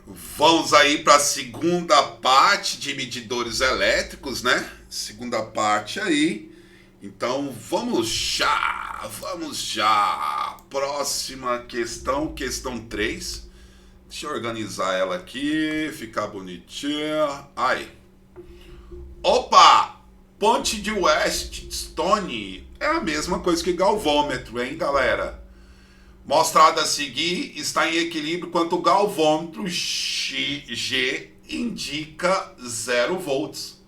Vamos aí para a segunda parte de medidores elétricos, né? Segunda parte aí. Então vamos já, vamos já. Próxima questão, questão 3. Deixa eu organizar ela aqui, ficar bonitinha. Aí. Opa! Ponte de Wheatstone é a mesma coisa que galvômetro, hein, galera? Mostrado a seguir está em equilíbrio quando o galvômetro G indica 0 volts.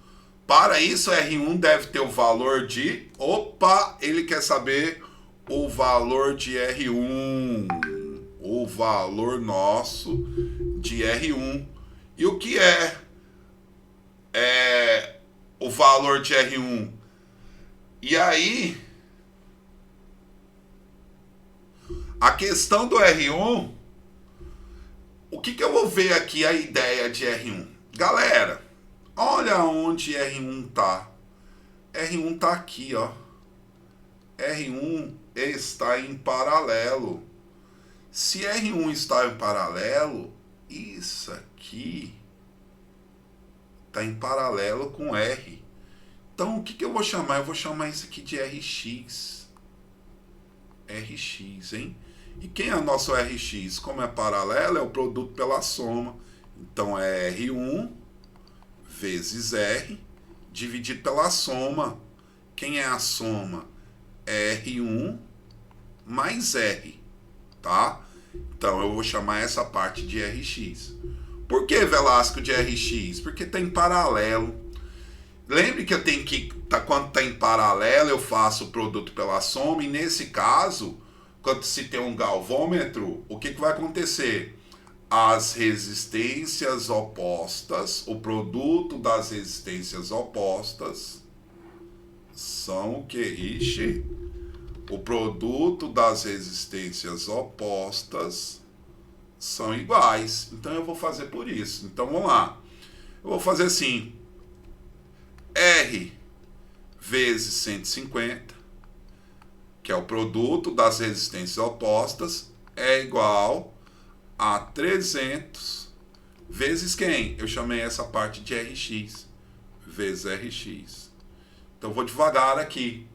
Para isso, R1 deve ter o valor de... Opa, ele quer saber o valor de R1. O valor nosso de R1. E o que é o valor de R1? E aí... A questão do R1, o que eu vou ver aqui a ideia de R1? Galera, olha onde R1 tá. R1 tá aqui, ó. R1 está em paralelo. Se R1 está em paralelo, isso aqui está em paralelo com R. Então, o que eu vou chamar? Eu vou chamar isso aqui de RX. RX, hein? E quem é o nosso RX? Como é paralelo, é o produto pela soma. Então é R1 vezes R dividido pela soma. Quem é a soma? R1 mais R, tá? Então eu vou chamar essa parte de RX. Por que, Velasco, de RX? Porque está em paralelo. Lembre que eu tenho que, quando está em paralelo, eu faço o produto pela soma, e nesse caso, quando se tem um galvômetro, o que vai acontecer? As resistências opostas, o produto das resistências opostas são o que? Ixi, o produto das resistências opostas são iguais. Então eu vou fazer por isso. Então vamos lá. Eu vou fazer assim. R vezes 150, que é o produto das resistências opostas, é igual a 300 vezes quem? Eu chamei essa parte de RX, vezes RX. Então vou devagar aqui.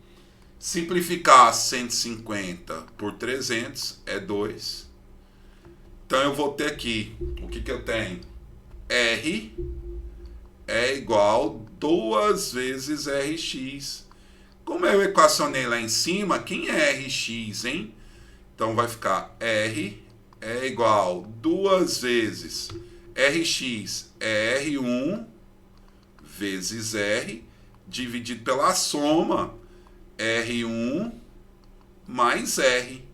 Simplificar 150 por 300 é 2. Então eu vou ter aqui, o que eu tenho? R é igual 2 vezes Rx. Como eu equacionei lá em cima, quem é Rx, hein? Então vai ficar R é igual 2 vezes Rx é R1 vezes R dividido pela soma R1 mais R.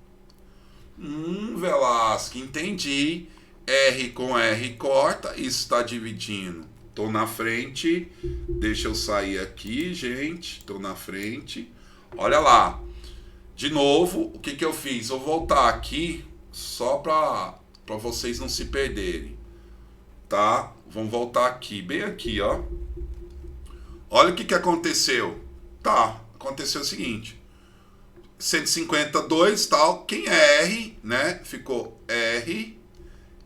Velasco, entendi. R com R corta, isso está dividindo. Tô na frente, deixa eu sair aqui, gente. Tô na frente. Olha lá. De novo, o que eu fiz? Eu vou voltar aqui só para vocês não se perderem. Tá? Vamos voltar aqui, bem aqui, ó. Olha o que aconteceu. Tá, aconteceu o seguinte. 152, tal. Quem é R, né? Ficou R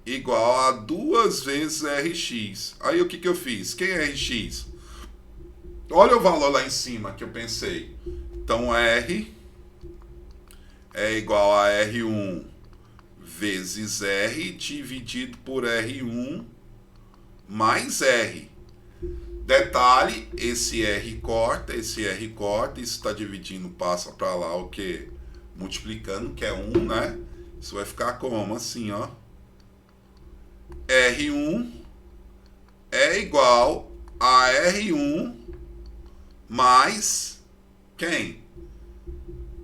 igual a 2 vezes Rx. Aí o que eu fiz? Quem é Rx? Olha o valor lá em cima que eu pensei. Então R é igual a R1 vezes R dividido por R1 mais R. Detalhe, esse R corta, isso está dividindo, passa para lá o que? Multiplicando, que é 1, né? Isso vai ficar como? Assim, ó. R1 é igual a R1 mais quem?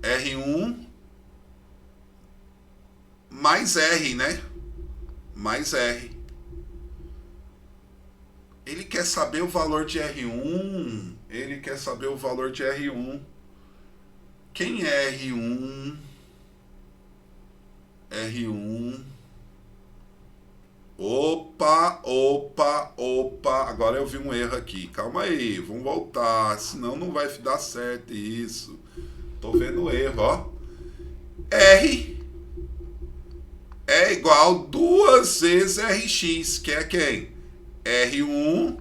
R1 mais R, né? Mais R. Ele quer saber o valor de R1. Ele quer saber o valor de R1. Quem é R1? R1. Opa. Agora eu vi um erro aqui. Calma aí, vamos voltar. Senão não vai dar certo isso. Tô vendo o erro, ó. R é igual 2 vezes Rx, que é quem? R1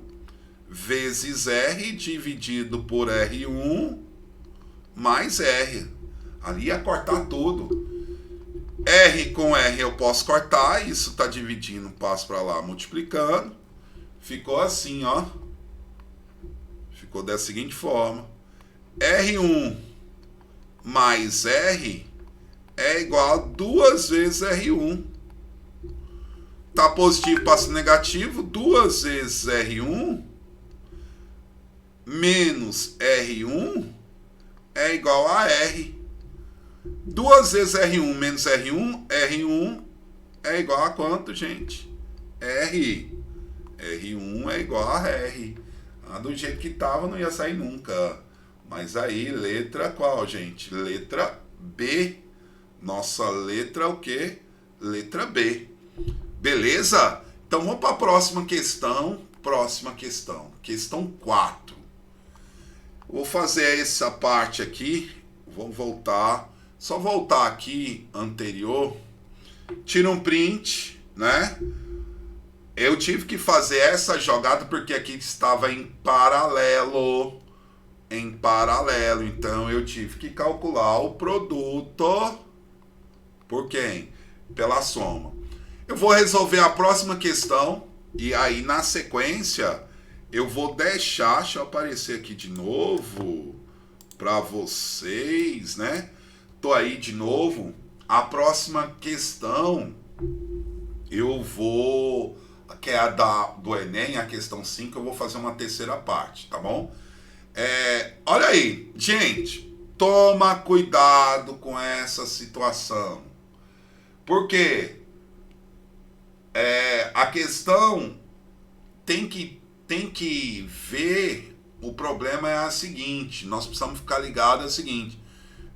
vezes R dividido por R1 mais R. Ali ia cortar tudo. R com R eu posso cortar, isso está dividindo, passo para lá, multiplicando. Ficou assim, ó. Ficou da seguinte forma. R1 mais R é igual a 2 vezes R1. Tá positivo, passa negativo. 2 vezes R1 menos R1 é igual a R. 2 vezes R1 menos R1, R1 é igual a quanto, gente? R. R1 é igual a R. Ah, do jeito que tava não ia sair nunca. Mas aí, letra qual, gente? Letra B. Nossa letra o quê? Letra B. Beleza? Então vamos para a próxima questão. Próxima questão. Questão 4. Vou fazer essa parte aqui. Vamos voltar. Só voltar aqui anterior. Tira um print, né? Eu tive que fazer essa jogada porque aqui estava em paralelo. Em paralelo. Então eu tive que calcular o produto por quem? Pela soma. Eu vou resolver a próxima questão e aí na sequência eu vou deixa eu aparecer aqui de novo para vocês, né? Tô aí de novo. A próxima questão eu vou, que é a do Enem, a questão 5, eu vou fazer uma terceira parte, tá bom? Olha aí, gente, toma cuidado com essa situação. Porque a questão tem que ver, o problema é a seguinte, nós precisamos ficar ligados, é o seguinte,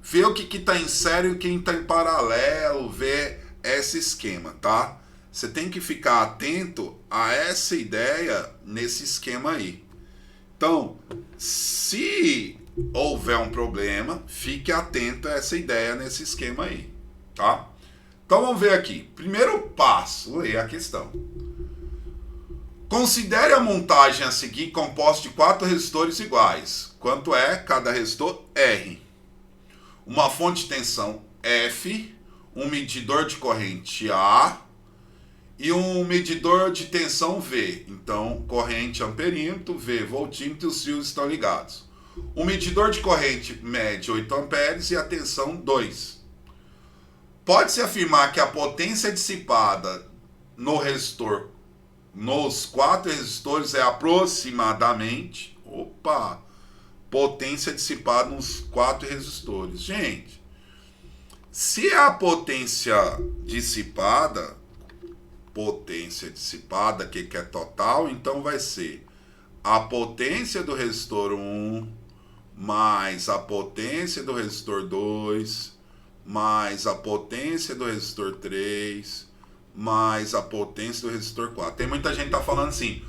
ver o que está em sério e quem está em paralelo, ver esse esquema, tá? Você tem que ficar atento a essa ideia nesse esquema aí. Então, se houver um problema, fique atento a essa ideia nesse esquema aí, tá? Então vamos ver aqui. Primeiro passo, vou ler a questão. Considere a montagem a seguir composta de 4 resistores iguais. Quanto é cada resistor? R. Uma fonte de tensão F, um medidor de corrente A e um medidor de tensão V. Então, corrente amperímetro, V voltímetro e os fios estão ligados. O medidor de corrente mede 8 amperes e a tensão 2. Pode-se afirmar que a potência dissipada no resistor, nos 4 resistores é aproximadamente... potência dissipada nos 4 resistores. Gente, se a potência dissipada, que é total, então vai ser a potência do resistor 1 mais a potência do resistor 2 mais a potência do resistor 3 mais a potência do resistor 4. Tem muita gente que tá falando assim,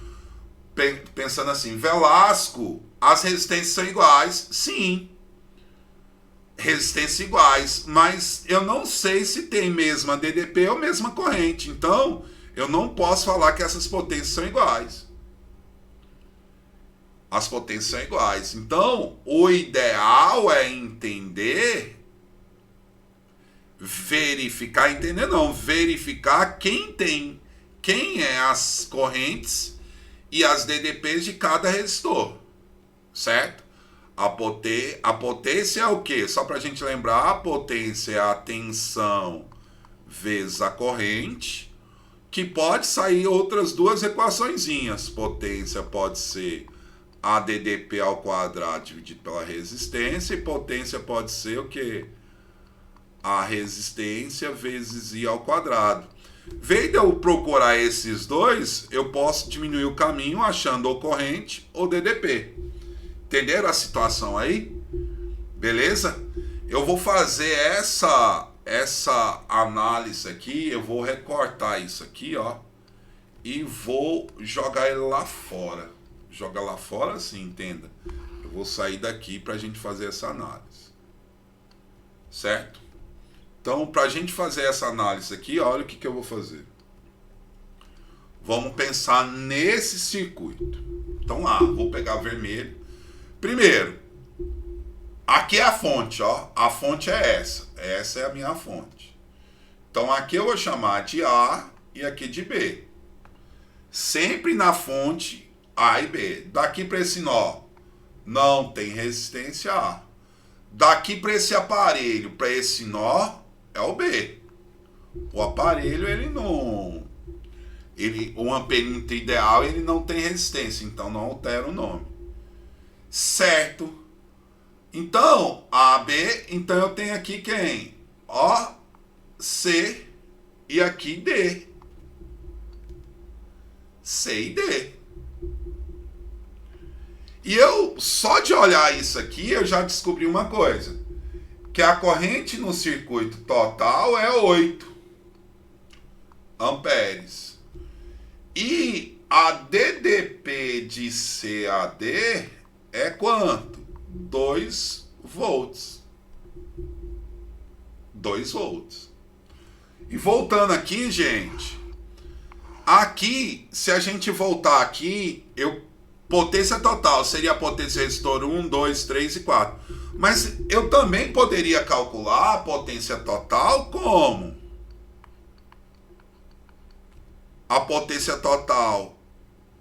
pensando assim, Velasco, as resistências são iguais. Sim, resistências iguais, mas eu não sei se tem mesma DDP ou mesma corrente, então eu não posso falar que essas potências são iguais. As potências são iguais, então o ideal é entender, verificar quem é as correntes e as DDPs de cada resistor, certo? A potência é o quê? Só para a gente lembrar, a potência é a tensão vezes a corrente, que pode sair outras duas equaçõezinhas. Potência pode ser a DDP ao quadrado dividido pela resistência, e potência pode ser o quê? A resistência vezes I ao quadrado. Vem de eu procurar esses dois, eu posso diminuir o caminho achando ou corrente ou DDP. Entenderam a situação aí? Beleza? Eu vou fazer essa análise aqui, eu vou recortar isso aqui, ó, e vou jogar ele lá fora. Joga lá fora assim, entenda. Eu vou sair daqui para a gente fazer essa análise. Certo? Então, para a gente fazer essa análise aqui, olha o que eu vou fazer. Vamos pensar nesse circuito. Então lá, vou pegar vermelho. Primeiro, aqui é a fonte, ó. A fonte é essa. Essa é a minha fonte. Então aqui eu vou chamar de A e aqui de B. Sempre na fonte A e B. Daqui para esse nó, não tem resistência A. Daqui para esse aparelho, para esse nó, é o B. O aparelho, ele não... o amperímetro ideal, ele não tem resistência, então não altera o nome. Certo? Então, A, B, então eu tenho aqui quem? O, C e aqui D. C e D. E eu, só de olhar isso aqui, eu já descobri uma coisa. Que a corrente no circuito total é 8 amperes. E a DDP de CAD é quanto? 2 volts. 2 volts. E voltando aqui, gente. Aqui, se a gente voltar aqui, potência total seria a potência resistor 1, 2, 3 e 4. Mas eu também poderia calcular a potência total como? A potência total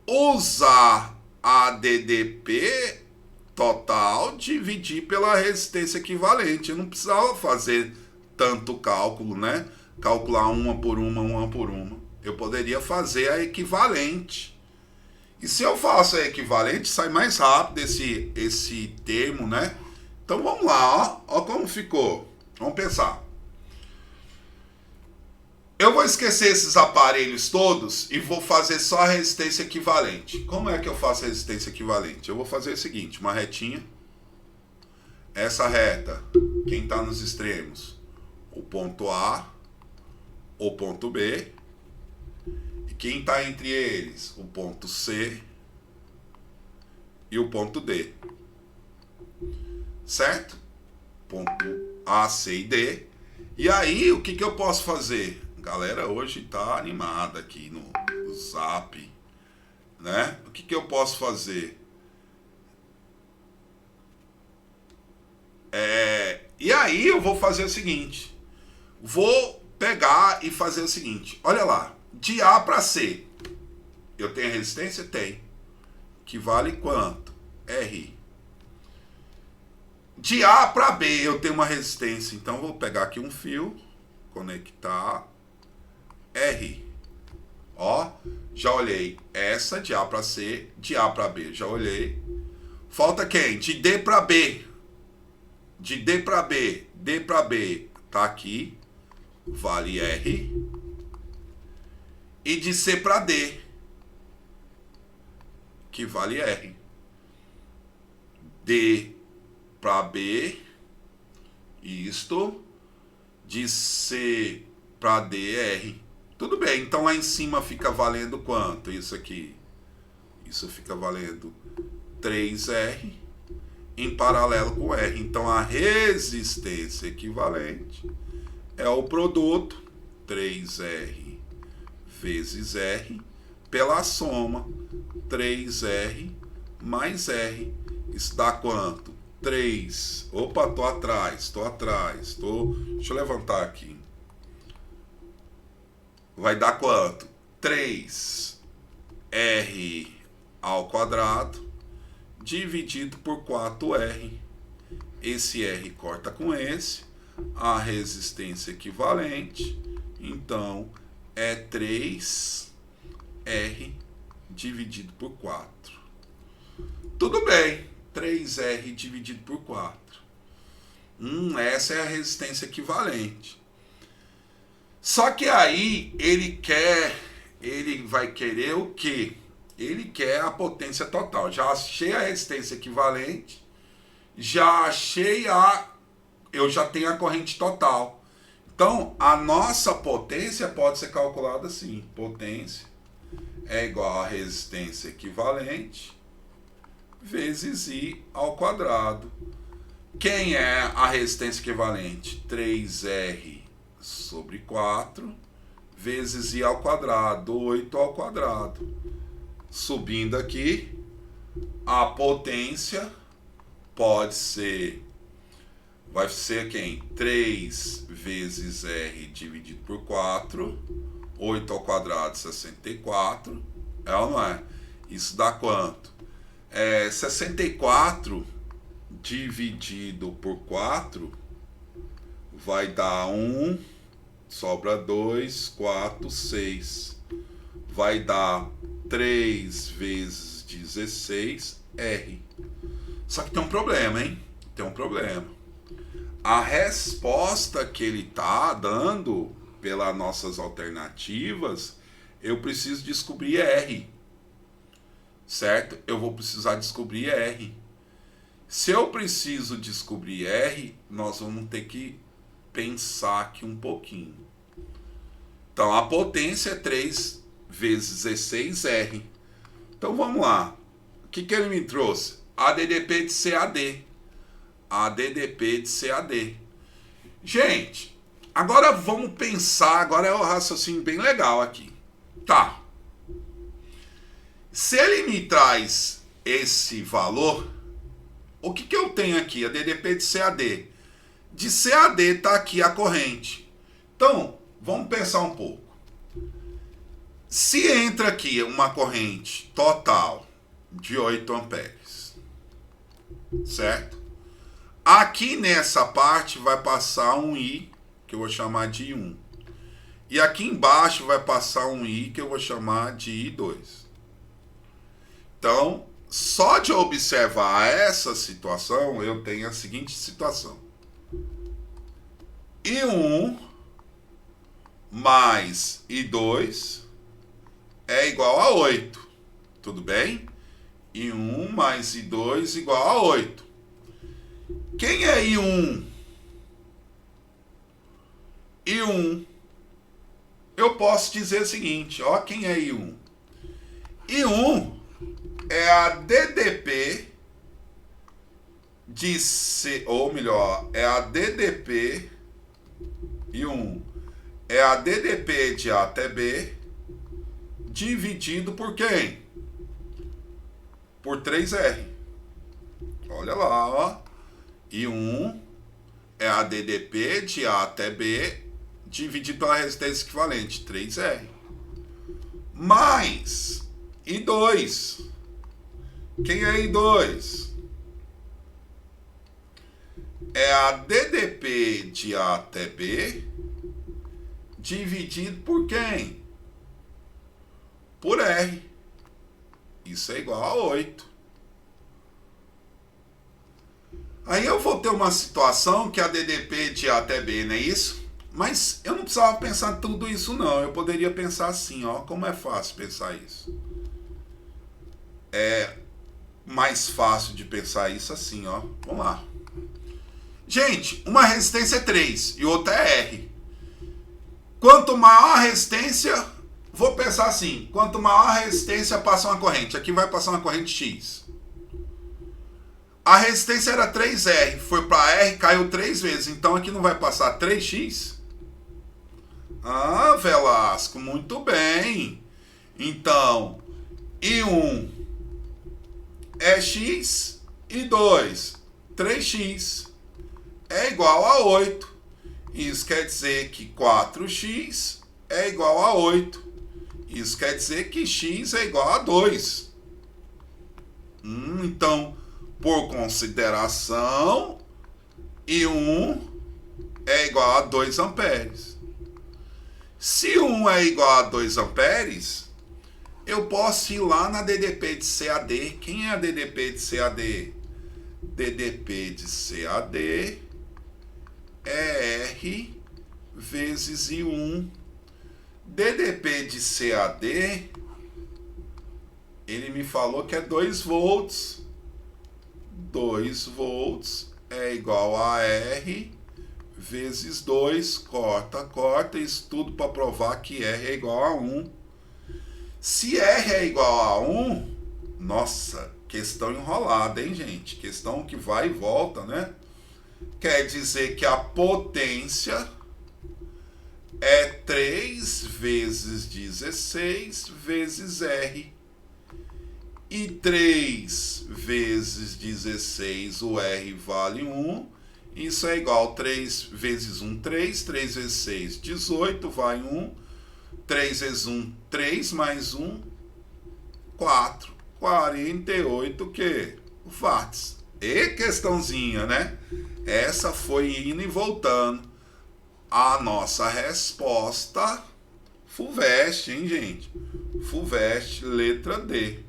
usar a DDP total dividir pela resistência equivalente. Eu não precisava fazer tanto cálculo, né? Calcular uma por uma. Eu poderia fazer a equivalente. E se eu faço a equivalente, sai mais rápido esse termo, né? Então vamos lá, ó como ficou. Vamos pensar. Eu vou esquecer esses aparelhos todos e vou fazer só a resistência equivalente. Como é que eu faço a resistência equivalente? Eu vou fazer o seguinte, uma retinha. Essa reta, quem está nos extremos? O ponto A, o ponto B. E quem está entre eles? O ponto C e o ponto D. Certo? Ponto A, C e D. E aí, o que eu posso fazer? A galera hoje tá animada aqui no Zap, né? O que eu posso fazer? E aí eu vou fazer o seguinte. Vou pegar e fazer o seguinte. Olha lá. De A para C. Eu tenho resistência? Tem. Que vale quanto? R. De A para B eu tenho uma resistência. Então vou pegar aqui um fio. Conectar. R. Ó. Já olhei. Essa de A para C. De A para B. Já olhei. Falta quem? De D para B. De D para B. D para B. Tá aqui. Vale R. E de C para D. Que vale R. D para B. Isto. De C para D, R. Tudo bem, então lá em cima fica valendo quanto? Isso aqui. Isso fica valendo 3R em paralelo com R. Então a resistência equivalente é o produto 3R vezes R pela soma 3R mais R. Isso dá quanto? 3. Opa, tô atrás. Deixa eu levantar aqui. Vai dar quanto? 3R ao quadrado dividido por 4R. Esse R corta com esse. A resistência equivalente, então, é 3R dividido por 4. Tudo bem. 3R dividido por 4. Essa é a resistência equivalente. Só que aí ele vai querer o quê? Ele quer a potência total. Já achei a resistência equivalente, eu já tenho a corrente total. Então, a nossa potência pode ser calculada assim. Potência é igual a resistência equivalente vezes I ao quadrado. Quem é a resistência equivalente? 3R sobre 4 vezes I ao quadrado, 8 ao quadrado. Subindo aqui, a potência vai ser quem? 3 vezes R dividido por 4, 8 ao quadrado, 64, é ou não é? Isso dá quanto? 64 dividido por 4 vai dar 1, sobra 2, 4, 6. Vai dar 3 vezes 16, R. Só que tem um problema, hein? Tem um problema. A resposta que ele está dando pelas nossas alternativas, eu preciso descobrir R. Certo? Eu vou precisar descobrir R. Se eu preciso descobrir R, nós vamos ter que pensar aqui um pouquinho. Então, a potência é 3 vezes 16, R. Então, vamos lá. O que ele me trouxe? ADDP de CAD. ADDP de CAD. Gente, agora vamos pensar. Agora é um raciocínio bem legal aqui. Tá. Se ele me traz esse valor, o que eu tenho aqui? ADDP de CAD. De CAD está aqui a corrente. Então, vamos pensar um pouco. Se entra aqui uma corrente total de 8 amperes, certo? Aqui nessa parte vai passar um I, que eu vou chamar de I1. E aqui embaixo vai passar um I, que eu vou chamar de I2. Então, só de observar essa situação, eu tenho a seguinte situação. I1 mais I2 é igual a 8. Tudo bem? I1 mais I2 igual a 8. Quem é I1? I1. Eu posso dizer o seguinte, ó, quem é I1? I1 é a DDP de C, ou melhor, é a DDP I1 é a DDP de A até B dividido por quem? Por 3R. Olha lá, ó. I1 é a DDP de A até B dividido pela resistência equivalente, 3R. Mais I2. Quem é I2? É a DDP de A até B dividido por quem? Por R. Isso é igual a 8. Aí eu vou ter uma situação que a DDP de A até B, não é isso? Mas eu não precisava pensar tudo isso não. Eu poderia pensar assim, ó. Como é fácil pensar isso? É mais fácil de pensar isso assim, ó. Vamos lá. Gente, uma resistência é 3 e outra é R. Quanto maior a resistência, vou pensar assim, quanto maior a resistência passa uma corrente, aqui vai passar uma corrente X. A resistência era 3R, foi para R, caiu 3 vezes, então aqui não vai passar 3X? Ah, Velasco, muito bem. Então, I1 é X, I2, 3X. É igual a 8. Isso quer dizer que 4x é igual a 8. Isso quer dizer que x é igual a 2. Então, por consideração, I1 é igual a 2 amperes. Se 1 é igual a 2 amperes, eu posso ir lá na DDP de CAD. Quem é a DDP de CAD? DDP de CAD é R vezes I1. DDP de CAD, ele me falou que é 2 volts. 2 volts é igual a R vezes 2. Corta, corta. Isso tudo para provar que R é igual a 1. Se R é igual a 1, nossa, questão enrolada, hein, gente? Questão que vai e volta, né? Quer dizer que a potência é 3 vezes 16 vezes R. E 3 vezes 16, o R vale 1. Isso é igual a 3 vezes 1, 3. 3 vezes 6, 18, vai 1. 3 vezes 1, 3, mais 1, 4. 48 que? Watts. E questãozinha, né? Essa foi indo e voltando. A nossa resposta, FUVEST, hein, gente? FUVEST, letra D.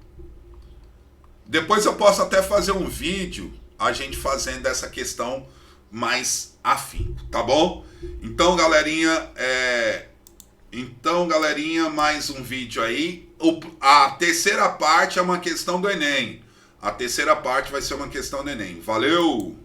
Depois eu posso até fazer um vídeo, a gente fazendo essa questão mais afinco, tá bom? Então, galerinha, mais um vídeo aí. A terceira parte é uma questão do Enem. A terceira parte vai ser uma questão do Enem. Valeu!